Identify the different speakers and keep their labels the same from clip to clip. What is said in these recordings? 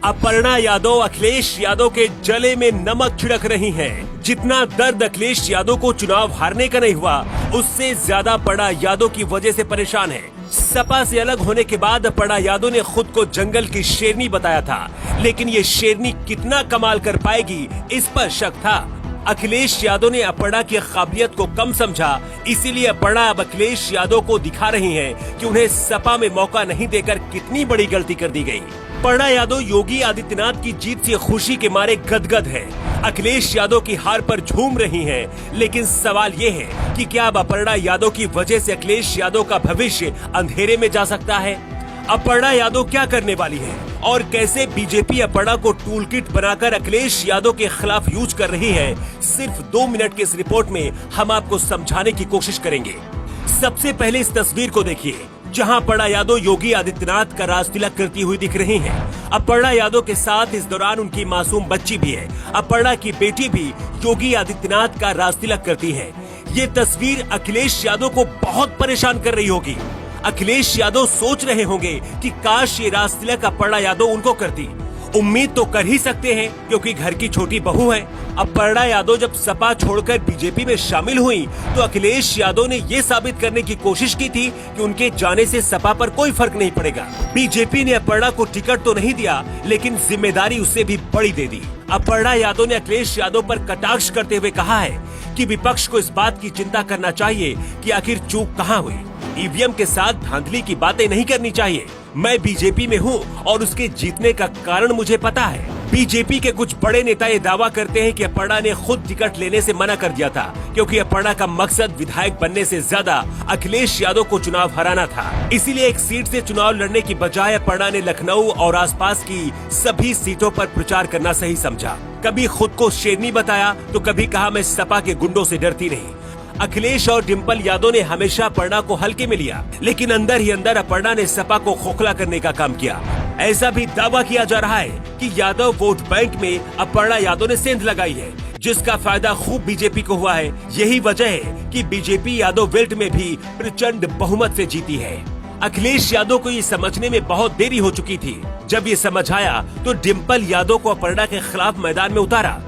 Speaker 1: अपर्णा यादव अखिलेश यादव के जले में नमक छिड़क रही हैं। जितना दर्द अखिलेश यादव को चुनाव हारने का नहीं हुआ, उससे ज्यादा अपर्णा यादव की वजह से परेशान है। सपा से अलग होने के बाद अपर्णा यादव ने खुद को जंगल की शेरनी बताया था, लेकिन ये शेरनी कितना कमाल कर पाएगी, इस पर शक था। अखिलेश यादव ने अपर्णा की काबिलियत को कम समझा, इसीलिए अपर्णा अब अखिलेश यादव को दिखा रही हैं कि उन्हें सपा में मौका नहीं देकर कितनी बड़ी गलती कर दी गई। अपर्णा यादव योगी आदित्यनाथ की जीत से खुशी के मारे गदगद हैं। अखिलेश यादव की हार पर झूम रही हैं, लेकिन सवाल ये है कि क्या अब अपर्णा यादव की वजह से अखिलेश यादव का भविष्य अंधेरे में जा सकता है? अपर्णा यादव क्या करने वाली है और कैसे बीजेपी अपर्णा को टूल किट बनाकर अखिलेश यादव के खिलाफ यूज कर रही है, सिर्फ 2 मिनट की इस रिपोर्ट में हम आपको समझाने की कोशिश करेंगे। सबसे पहले इस तस्वीर को देखिए, जहां अपर्णा यादव योगी आदित्यनाथ का राज तिलक करती हुई दिख रही हैं। अपर्णा यादव के साथ इस दौरान उनकी मासूम बच्ची भी है। अपर्णा की बेटी भी योगी आदित्यनाथ का राज तिलक करती है। ये तस्वीर अखिलेश यादव को बहुत परेशान कर रही होगी। अखिलेश यादव सोच रहे होंगे कि काश ये राज तिलक अपर्णा यादव उनको करती। उम्मीद तो कर ही सकते हैं, क्योंकि घर की छोटी बहू है। अपर्णा यादव जब सपा छोड़कर बीजेपी में शामिल हुई तो अखिलेश यादव ने ये साबित करने की कोशिश की थी कि उनके जाने से सपा पर कोई फर्क नहीं पड़ेगा। बीजेपी ने अपर्णा को टिकट तो नहीं दिया, लेकिन जिम्मेदारी उससे भी बड़ी दे दी। अपर्णा यादव ने अखिलेश यादव पर कटाक्ष करते हुए कहा है कि विपक्ष को इस बात की चिंता करना चाहिए कि आखिर चूक कहाँ हुई। ईवीएम के साथ धांधली की बातें नहीं करनी चाहिए। मैं बीजेपी में हूँ और उसके जीतने का कारण मुझे पता है। बीजेपी के कुछ बड़े नेता ये दावा करते हैं कि अपर्णा ने खुद टिकट लेने से मना कर दिया था, क्योंकि अपर्णा का मकसद विधायक बनने से ज्यादा अखिलेश यादव को चुनाव हराना था। इसीलिए एक सीट से चुनाव लड़ने की बजाय अपर्णा ने लखनऊ और आसपास की सभी सीटों पर प्रचार करना सही समझा। कभी खुद को शेरनी बताया तो कभी कहा मैं सपा के गुंडों से डरती नहीं। अखिलेश और डिम्पल यादव ने हमेशा अपर्णा को हल्के में लिया, लेकिन अंदर ही अंदर अपर्णा ने सपा को खोखला करने का काम किया। ऐसा भी दावा किया जा रहा है कि यादव वोट बैंक में अपर्णा यादव ने सेंध लगाई है, जिसका फायदा खूब बीजेपी को हुआ है। यही वजह है कि बीजेपी यादव बेल्ट में भी प्रचंड बहुमत से जीती है। अखिलेश यादव को ये समझने में बहुत देरी हो चुकी थी। जब ये समझ आया तो डिम्पल यादव को अपर्णा के खिलाफ मैदान में उतारा।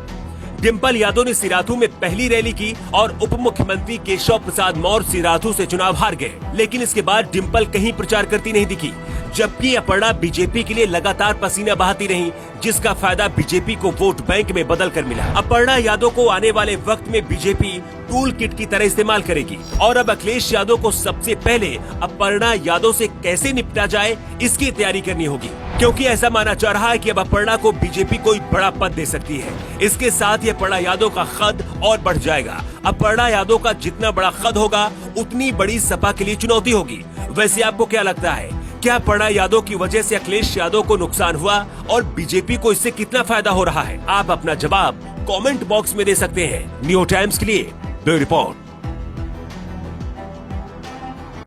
Speaker 1: डिम्पल यादव ने सिराथू में पहली रैली की और उप मुख्यमंत्री केशव प्रसाद मौर्य सिराथू से चुनाव हार गए, लेकिन इसके बाद डिम्पल कहीं प्रचार करती नहीं दिखी, जबकि अपर्णा बीजेपी के लिए लगातार पसीना बहाती रही, जिसका फायदा बीजेपी को वोट बैंक में बदल कर मिला। अपर्णा यादव को आने वाले वक्त में बीजेपी टूल किट की तरह इस्तेमाल करेगी और अब अखिलेश यादव को सबसे पहले अपर्णा यादव से कैसे निपटा जाए, इसकी तैयारी करनी होगी, क्योंकि ऐसा माना जा रहा है कि अब अपर्णा को बीजेपी कोई बड़ा पद दे सकती है। इसके साथ ही अपर्णा यादव का कद और बढ़ जाएगा। अपर्णा यादव का जितना बड़ा कद होगा, उतनी बड़ी सपा के लिए चुनौती होगी। वैसे आपको क्या लगता है, क्या अपर्णा यादव की वजह से अखिलेश यादव को नुकसान हुआ और बीजेपी को इससे कितना फायदा हो रहा है? आप अपना जवाब कमेंट बॉक्स में दे सकते हैं। न्यू टाइम्स के लिए ब्यूरो रिपोर्ट।